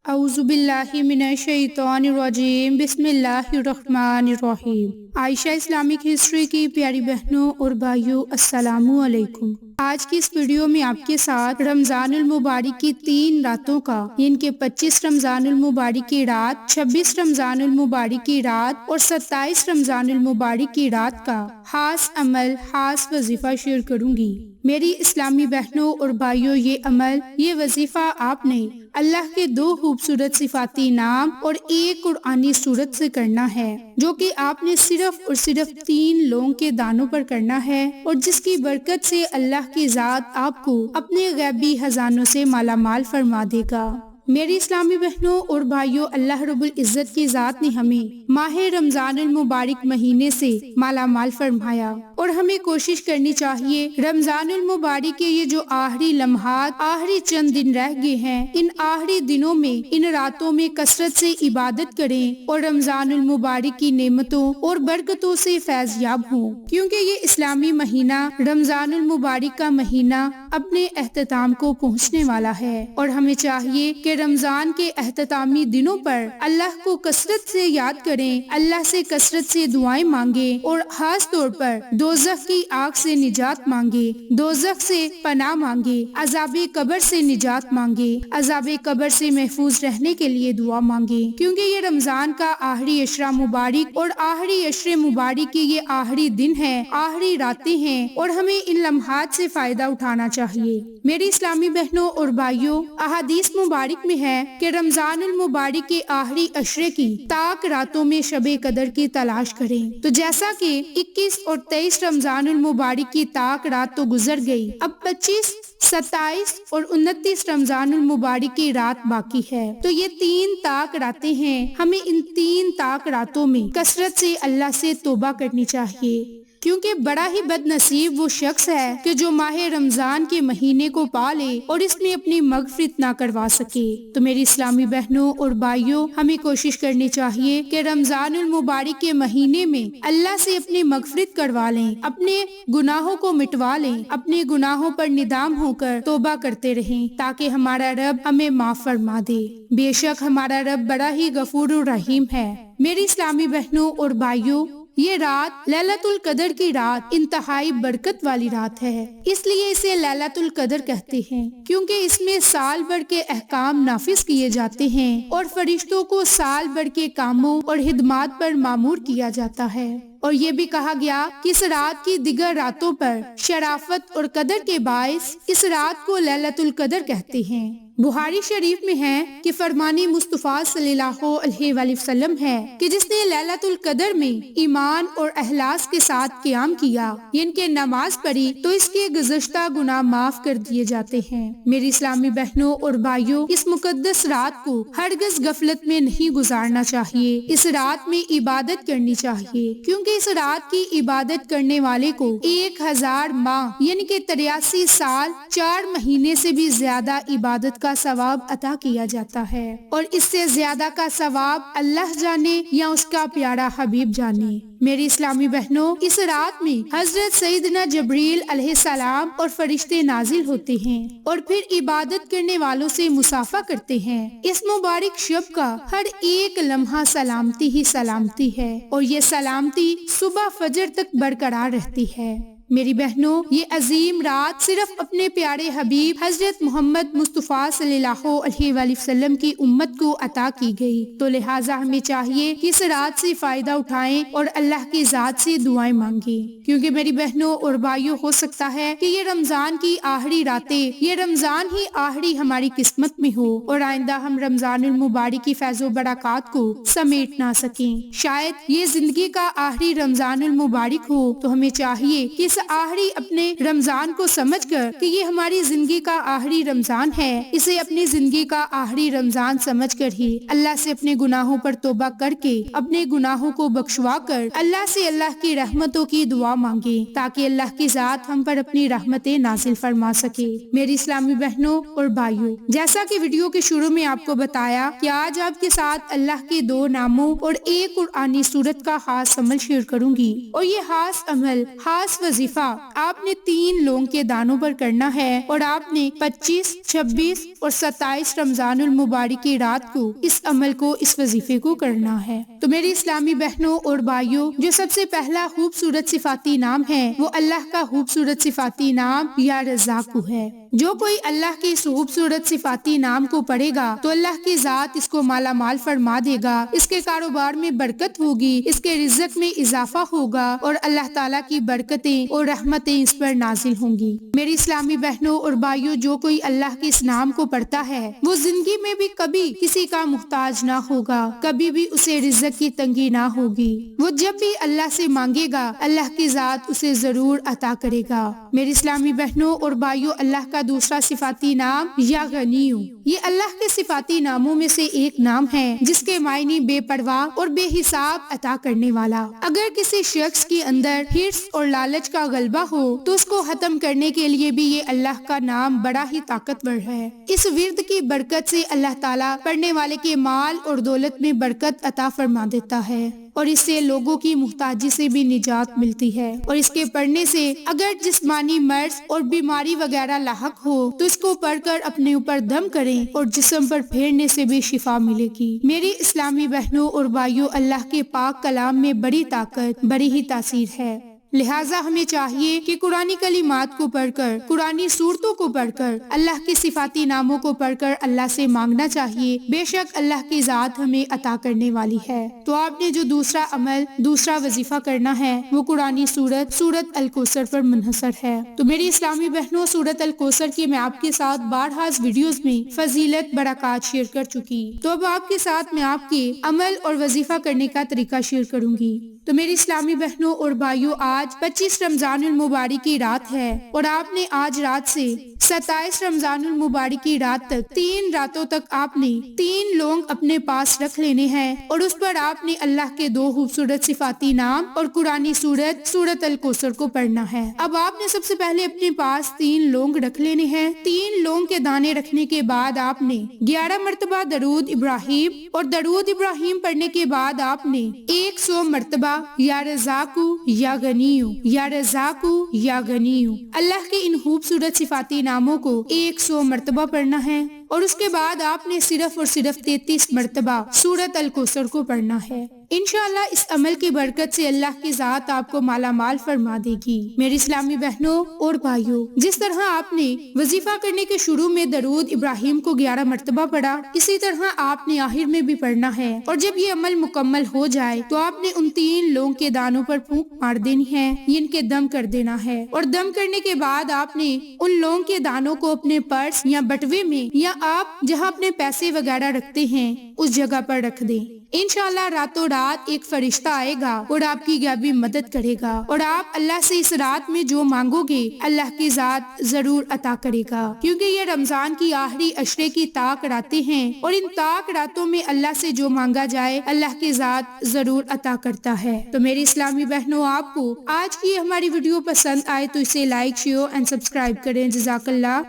اعوذ باللہ من الشیطان الرجیم، بسم اللہ الرحمن الرحیم۔ عائشہ اسلامک ہسٹری کی پیاری بہنوں اور بھائیوں، السلام علیکم۔ آج کی اس ویڈیو میں آپ کے ساتھ رمضان المبارک کی 3 راتوں کا، ان کے 25 رمضان المبارک کی رات، 26 رمضان المبارک کی رات اور 27 رمضان المبارک کی رات کا خاص عمل، خاص وظیفہ شیئر کروں گی۔ میری اسلامی بہنوں اور بھائیوں، یہ عمل، یہ وظیفہ آپ نے اللہ کے 2 خوبصورت صفاتی نام اور 1 قرآنی سورت سے کرنا ہے، جو کہ آپ نے صرف اور صرف 3 لونگ کے دانوں پر کرنا ہے، اور جس کی برکت سے اللہ کی ذات آپ کو اپنے غیبی خزانوں سے مالا مال فرما دے گا۔ میری اسلامی بہنوں اور بھائیوں، اللہ رب العزت کی ذات نے ہمیں ماہ رمضان المبارک مہینے سے مالا مال فرمایا، اور ہمیں کوشش کرنی چاہیے رمضان المبارک کے یہ جو آخری لمحات، آخری چند دن رہ گئے ہیں، ان آخری دنوں میں، ان راتوں میں کثرت سے عبادت کریں اور رمضان المبارک کی نعمتوں اور برکتوں سے فیض یاب ہوں، کیونکہ یہ اسلامی مہینہ، رمضان المبارک کا مہینہ، اپنے اختتام کو پہنچنے والا ہے، اور ہمیں چاہیے کہ رمضان کے اختتامی دنوں پر اللہ کو کثرت سے یاد کریں، اللہ سے کثرت سے دعائیں مانگیں، اور خاص طور پر دوزخ کی آگ سے نجات مانگے، دوزخ سے پناہ مانگے، عذاب قبر سے نجات مانگے، عذاب قبر سے محفوظ رہنے کے لیے دعا مانگے، کیونکہ یہ رمضان کا آخری عشرہ مبارک اور آخری عشرے مبارک کے یہ آخری دن ہے، آخری راتیں ہیں، اور ہمیں ان لمحات سے فائدہ اٹھانا چاہیے۔ میری اسلامی بہنوں اور بھائیوں، احادیث مبارک میں ہے کہ رمضان المبارک کے آخری عشرے کی تاک راتوں میں شب قدر کی تلاش کریں، تو جیسا کہ 21 اور 23 رمضان المبارک کی تاک رات تو گزر گئی، اب 25، 27 اور 29 رمضان المبارک کی رات باقی ہے، تو یہ 3 تاک راتیں ہیں، ہمیں ان 3 تاک راتوں میں کثرت سے اللہ سے توبہ کرنی چاہیے، کیونکہ بڑا ہی بد نصیب وہ شخص ہے کہ جو ماہ رمضان کے مہینے کو پالے اور اس میں اپنی مغفرت نہ کروا سکے۔ تو میری اسلامی بہنوں اور بھائیوں، ہمیں کوشش کرنی چاہیے کہ رمضان المبارک کے مہینے میں اللہ سے اپنی مغفرت کروا لیں، اپنے گناہوں کو مٹوا لیں، اپنے گناہوں پر ندام ہو کر توبہ کرتے رہیں، تاکہ ہمارا رب ہمیں معاف فرما دے۔ بے شک ہمارا رب بڑا ہی غفور الرحیم ہے۔ میری اسلامی بہنوں اور بھائیوں، یہ رات لیلۃ القدر کی رات انتہائی برکت والی رات ہے، اس لیے اسے لیلۃ القدر کہتے ہیں، کیونکہ اس میں سال بھر کے احکام نافذ کیے جاتے ہیں اور فرشتوں کو سال بھر کے کاموں اور خدمات پر مامور کیا جاتا ہے، اور یہ بھی کہا گیا کہ اس رات کی دیگر راتوں پر شرافت اور قدر کے باعث اس رات کو لیلۃ القدر کہتے ہیں۔ بخاری شریف میں ہے کہ فرمان مصطفیٰ صلی اللہ علیہ وآلہ وسلم ہے کہ جس نے لیلۃ القدر میں ایمان اور اخلاص کے ساتھ قیام کیا، یعنی کہ نماز پڑھی، تو اس کے گزشتہ گناہ معاف کر دیے جاتے ہیں۔ میری اسلامی بہنوں اور بھائیوں، اس مقدس رات کو ہرگز غفلت میں نہیں گزارنا چاہیے، اس رات میں عبادت کرنی چاہیے، کیونکہ اس رات کی عبادت کرنے والے کو 1000 ماہ یعنی کہ 83 سال 4 مہینے سے بھی زیادہ عبادت کا ثواب عطا کیا جاتا ہے، اور اس سے زیادہ کا ثواب اللہ جانے یا اس کا پیارا حبیب جانے۔ میری اسلامی بہنوں، اس رات میں حضرت سیدنا جبریل علیہ السلام اور فرشتے نازل ہوتے ہیں اور پھر عبادت کرنے والوں سے مصافحہ کرتے ہیں۔ اس مبارک شب کا ہر ایک لمحہ سلامتی ہی سلامتی ہے، اور یہ سلامتی صبح فجر تک برقرار رہتی ہے۔ میری بہنوں، یہ عظیم رات صرف اپنے پیارے حبیب حضرت محمد مصطفیٰ صلی اللہ علیہ وآلہ وسلم کی امت کو عطا کی گئی، تو لہٰذا ہمیں چاہیے کہ اس رات سے فائدہ اٹھائیں اور اللہ کی ذات سے دعائیں مانگیں، کیونکہ میری بہنوں اور بھائیوں، ہو سکتا ہے کہ یہ رمضان کی آخری راتیں، یہ رمضان ہی آخری ہماری قسمت میں ہو، اور آئندہ ہم رمضان المبارک کی فیض و برکات کو سمیٹ نہ سکیں، شاید یہ زندگی کا آخری رمضان المبارک ہو، تو ہمیں چاہیے کہ اس آخری اپنے رمضان کو سمجھ کر کہ یہ ہماری زندگی کا آخری رمضان ہے، اسے اپنی زندگی کا آخری رمضان سمجھ کر ہی اللہ سے اپنے گناہوں پر توبہ کر کے اپنے گناہوں کو بخشوا کر اللہ سے اللہ کی رحمتوں کی دعا مانگیں، تاکہ اللہ کی ذات ہم پر اپنی رحمتیں نازل فرما سکے۔ میری اسلامی بہنوں اور بھائیوں، جیسا کہ ویڈیو کے شروع میں آپ کو بتایا کہ آج آپ کے ساتھ اللہ کے 2 ناموں اور 1 قرآنی سورت کا خاص عمل شیئر کروں گی، اور یہ خاص عمل، خاص وظیفہ وظیفہ آپ نے 3 لونگ کے دانوں پر کرنا ہے اور آپ نے 25, 26 اور 27 رمضان المبارک کی رات کو اس عمل کو، اس وظیفے کو کرنا ہے۔ تو میری اسلامی بہنوں اور بھائیوں، جو سب سے پہلا خوبصورت صفاتی نام ہے وہ اللہ کا خوبصورت صفاتی نام یا رزاق ہے۔ جو کوئی اللہ کے اس خوبصورت صفاتی نام کو پڑھے گا تو اللہ کی ذات اس کو مالا مال فرما دے گا، اس کے کاروبار میں برکت ہوگی، اس کے رزق میں اضافہ ہوگا اور اللہ تعالیٰ کی برکتیں اور رحمتیں اس پر نازل ہوں گی۔ میری اسلامی بہنوں اور بھائیوں، جو کوئی اللہ کے اس نام کو پڑھتا ہے وہ زندگی میں بھی کبھی کسی کا محتاج نہ ہوگا، کبھی بھی اسے رزق کی تنگی نہ ہوگی۔ وہ جب بھی اللہ سے مانگے گا اللہ کی ذات اسے ضرور عطا کرے گا۔ میری اسلامی بہنوں اور بھائیوں، اللہ کا دوسرا صفاتی نام یا غنیو، یہ اللہ کے صفاتی ناموں میں سے ایک نام ہے جس کے معنی بے پرواہ اور بے حساب عطا کرنے والا۔ اگر کسی شخص کے اندر حرص اور لالچ کا غلبہ ہو تو اس کو ختم کرنے کے لیے بھی یہ اللہ کا نام بڑا ہی طاقتور ہے۔ اس ورد کی برکت سے اللہ تعالیٰ پڑھنے والے کے مال اور دولت میں برکت عطا فرما دیتا ہے اور اس سے لوگوں کی محتاجی سے بھی نجات ملتی ہے، اور اس کے پڑھنے سے اگر جسمانی مرض اور بیماری وغیرہ لاحق ہو تو اس کو پڑھ کر اپنے اوپر دم کریں اور جسم پر پھیرنے سے بھی شفا ملے گی۔ میری اسلامی بہنوں اور بھائیوں، اللہ کے پاک کلام میں بڑی طاقت، بڑی ہی تاثیر ہے، لہٰذا ہمیں چاہیے کہ قرآنی کلمات کو پڑھ کر، قرآنی صورتوں کو پڑھ کر، اللہ کے صفاتی ناموں کو پڑھ کر اللہ سے مانگنا چاہیے، بے شک اللہ کی ذات ہمیں عطا کرنے والی ہے۔ تو آپ نے جو دوسرا عمل، دوسرا وظیفہ کرنا ہے وہ قرآنی سورت الکوثر پر منحصر ہے۔ تو میری اسلامی بہنوں، سورت الکوثر کی میں آپ کے ساتھ بارہا ویڈیوز میں فضیلت، برکات شیئر کر چکی، تو اب آپ کے ساتھ میں آپ کے عمل اور وظیفہ کرنے کا طریقہ شیئر کروں گی۔ تو میری اسلامی بہنوں اور بھائیوں، آج 25 رمضان المبارک کی رات ہے اور آپ نے آج رات سے 27 رمضان المبارک کی رات تک، 3 راتوں تک آپ نے 3 لونگ اپنے پاس رکھ لینے ہیں اور اس پر آپ نے اللہ کے 2 خوبصورت صفاتی نام اور قرآنی سورت الکوثر کو پڑھنا ہے۔ اب آپ نے سب سے پہلے اپنے پاس 3 لونگ رکھ لینے ہیں۔ 3 لونگ کے دانے رکھنے کے بعد آپ نے 11 مرتبہ درود ابراہیم اور درود ابراہیم پڑھنے کے بعد آپ نے 100 مرتبہ یا رزاقو یا غنیو، یا رزاقو یا غنیو، اللہ کے ان خوبصورت صفاتی ناموں کو 100 مرتبہ پڑھنا ہے، اور اس کے بعد آپ نے صرف اور صرف 33 مرتبہ سورت الکوثر کو پڑھنا ہے۔ انشاءاللہ اس عمل کی برکت سے اللہ کی ذات آپ کو مالا مال فرما دے گی۔ میری اسلامی بہنوں اور بھائیوں، جس طرح آپ نے وظیفہ کرنے کے شروع میں درود ابراہیم کو 11 مرتبہ پڑھا، اسی طرح آپ نے آخر میں بھی پڑھنا ہے، اور جب یہ عمل مکمل ہو جائے تو آپ نے ان 3 لونگ کے دانوں پر پھونک مار دینی ہے، ان کے دم کر دینا ہے، اور دم کرنے کے بعد آپ نے ان لونگ کے دانوں کو اپنے پرس یا بٹوے میں، یا آپ جہاں اپنے پیسے وغیرہ رکھتے ہیں اس جگہ پر رکھ دیں۔ انشاءاللہ راتوں رات ایک فرشتہ آئے گا اور آپ کی غیبی مدد کرے گا، اور آپ اللہ سے اس رات میں جو مانگو گے اللہ کی ذات ضرور عطا کرے گا، کیونکہ یہ رمضان کی آخری عشرے کی طاق راتیں ہیں، اور ان طاق راتوں میں اللہ سے جو مانگا جائے اللہ کی ذات ضرور عطا کرتا ہے۔ تو میری اسلامی بہنوں، آپ کو آج کی ہماری ویڈیو پسند آئے تو اسے لائک، شیئر اینڈ سبسکرائب کریں۔ جزاک اللہ۔